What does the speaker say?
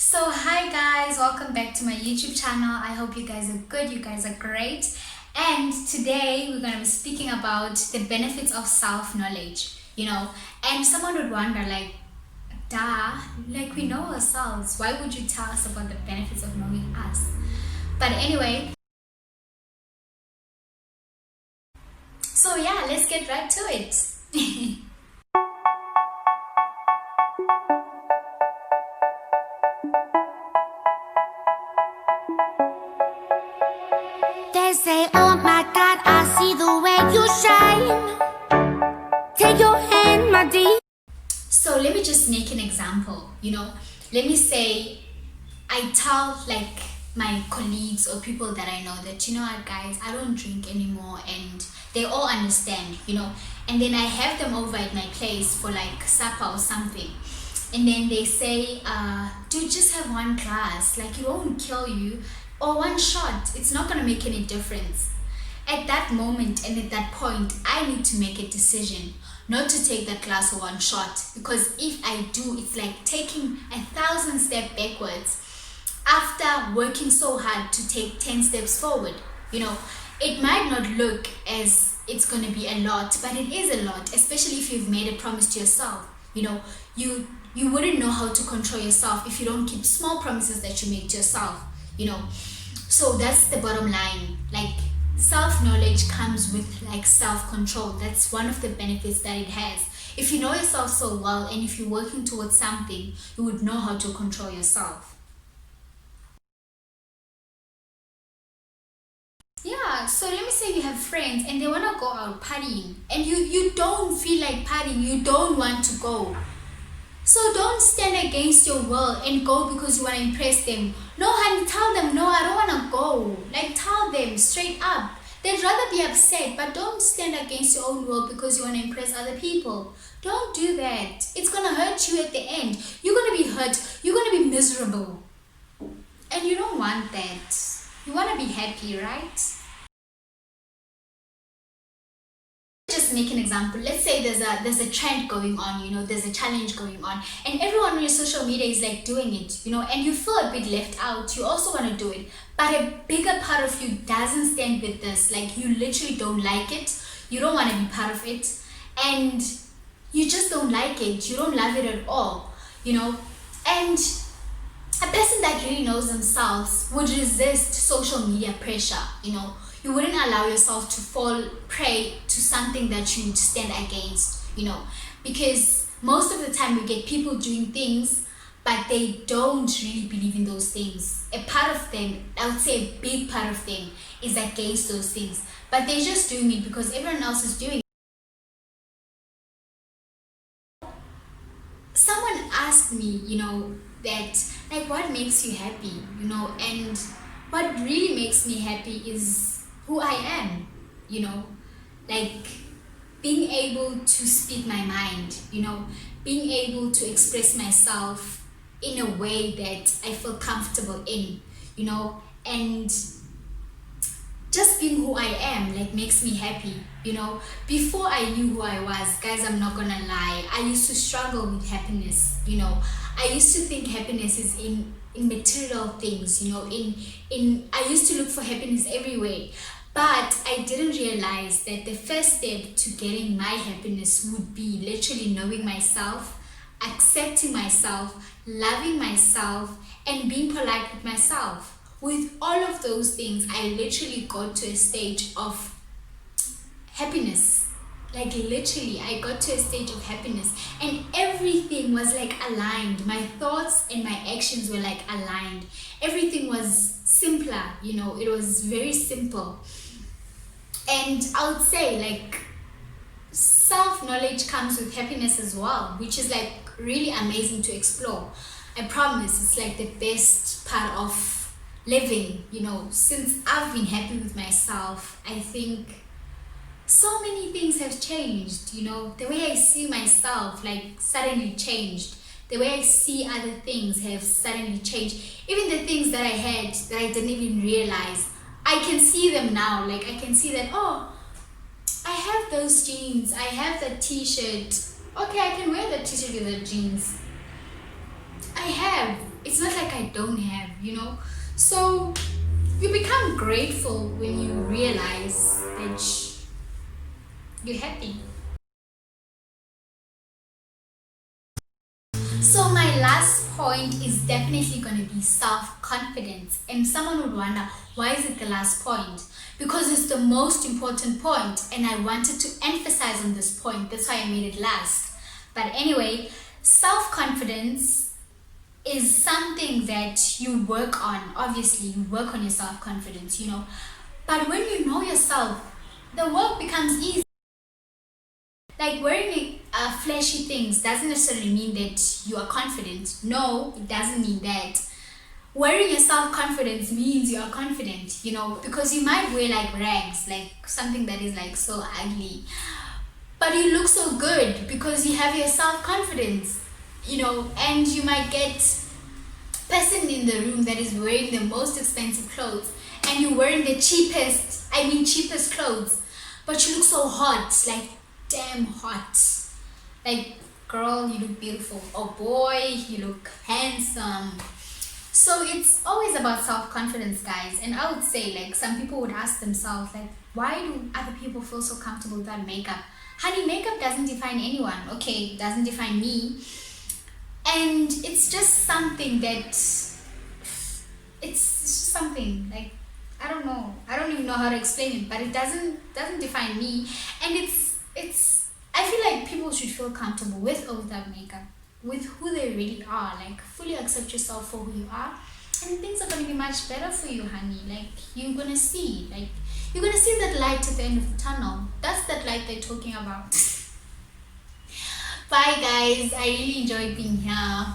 Hi guys, welcome back to my YouTube channel. I hope you guys are good, you guys are great. And today we're going to be speaking about the benefits of self-knowledge, And someone would wonder, like, duh, like we know ourselves. Why would you tell us about the benefits of knowing us? But anyway, so yeah, let's get right to it. They say, oh my God, I see the way you shine. Take your hand, my dear. So let me just make an example, Let me say I tell like my colleagues or people that I know that, what, guys, I don't drink anymore, and they all understand, and then I have them over at my place for like supper or something, and then they say, dude, just have one glass, like it won't kill you, or one shot, it's not gonna make any difference. At that moment and at that point, I need to make a decision not to take that glass or one shot, because if I do, it's like taking 1,000 steps backwards after working so hard to take 10 steps forward. It might not look as it's going to be a lot, but it is a lot, especially if you've made a promise to yourself. You wouldn't know how to control yourself if you don't keep small promises that you make to yourself. So that's the bottom line. Like, self-knowledge comes with like self-control. That's one of the benefits that it has. If you know yourself so well, and if you're working towards something, you would know how to control yourself. Yeah, so let me say you have friends and they want to go out partying, and you don't feel like partying, you don't want to go. So don't stand against your will and go because you want to impress them. No, honey, tell them, no, I don't want to go. Like, tell them straight up. They'd rather be upset, but don't stand against your own will because you want to impress other people. Don't do that. It's going to hurt you at the end. You're going to be hurt. You're going to be miserable. And you don't want that. You want to be happy, right? Just make an example. Let's say there's a trend going on, there's a challenge going on, and everyone on your social media is like doing it, and you feel a bit left out. You also want to do it, but a bigger part of you doesn't stand with this. Like, you literally don't like it, you don't want to be part of it, and you just don't like it, you don't love it at all, and a person that really knows themselves would resist social media pressure. You wouldn't allow yourself to fall prey to something that you stand against, because most of the time we get people doing things, but they don't really believe in those things. A part of them, I would say a big part of them, is against those things, but they're just doing it because everyone else is doing it. Someone asked me, that, like, what makes you happy, and what really makes me happy is who I am, like being able to speak my mind, being able to express myself in a way that I feel comfortable in, and just being who I am, like, makes me happy. Before I knew who I was, guys, I'm not gonna lie, I used to struggle with happiness. I used to think happiness is in material things, in I used to look for happiness everywhere, but I didn't realize that the first step to getting my happiness would be literally knowing myself, accepting myself, loving myself, and being polite with myself. With all of those things, I literally got to a stage of happiness. Like, literally, I got to a stage of happiness, and everything was like aligned. My thoughts and my actions were like aligned. Everything was simpler, it was very simple. And I would say, like, self-knowledge comes with happiness as well, which is like really amazing to explore. I promise, it's like the best part of living. Since I've been happy with myself, I think so many things have changed. The way I see myself, like, suddenly changed. The way I see other things have suddenly changed. Even the things that I had that I didn't even realize, I can see them now. Like, I can see that, oh, I have those jeans, I have that t-shirt. Okay, I can wear that t-shirt with the jeans. I have. it's not like I don't have, So you become grateful when you realize that you're happy. So my last point is definitely going to be self-confidence. And someone would wonder, why is it the last point? Because it's the most important point, and I wanted to emphasize on this point. That's why I made it last. But anyway, self-confidence is something that you work on. Obviously, you work on your self-confidence, But when you know yourself, the work becomes easy. Like wearing flashy things doesn't necessarily mean that you are confident. No, it doesn't mean that. Wearing your self-confidence means you are confident, because you might wear like rags, like something that is like so ugly. But you look so good because you have your self-confidence, and you might get person in the room that is wearing the most expensive clothes and you're wearing the cheapest clothes, but you look so hot, like damn hot. Like, girl, you look beautiful. Oh boy, you look handsome. So it's always about self-confidence, guys. And I would say, like, some people would ask themselves, like, why do other people feel so comfortable without makeup? Honey, makeup doesn't define anyone. Okay, it doesn't define me. And it's just something that it's just something, like, I don't know. I don't even know how to explain it, but it doesn't define me. And I feel like people should feel comfortable with or without makeup, with who they really are. Like, fully accept yourself for who you are, and things are going to be much better for you, honey. Like, you're going to see that light at the end of the tunnel. That's that light they're talking about. Bye, guys. I really enjoyed being here.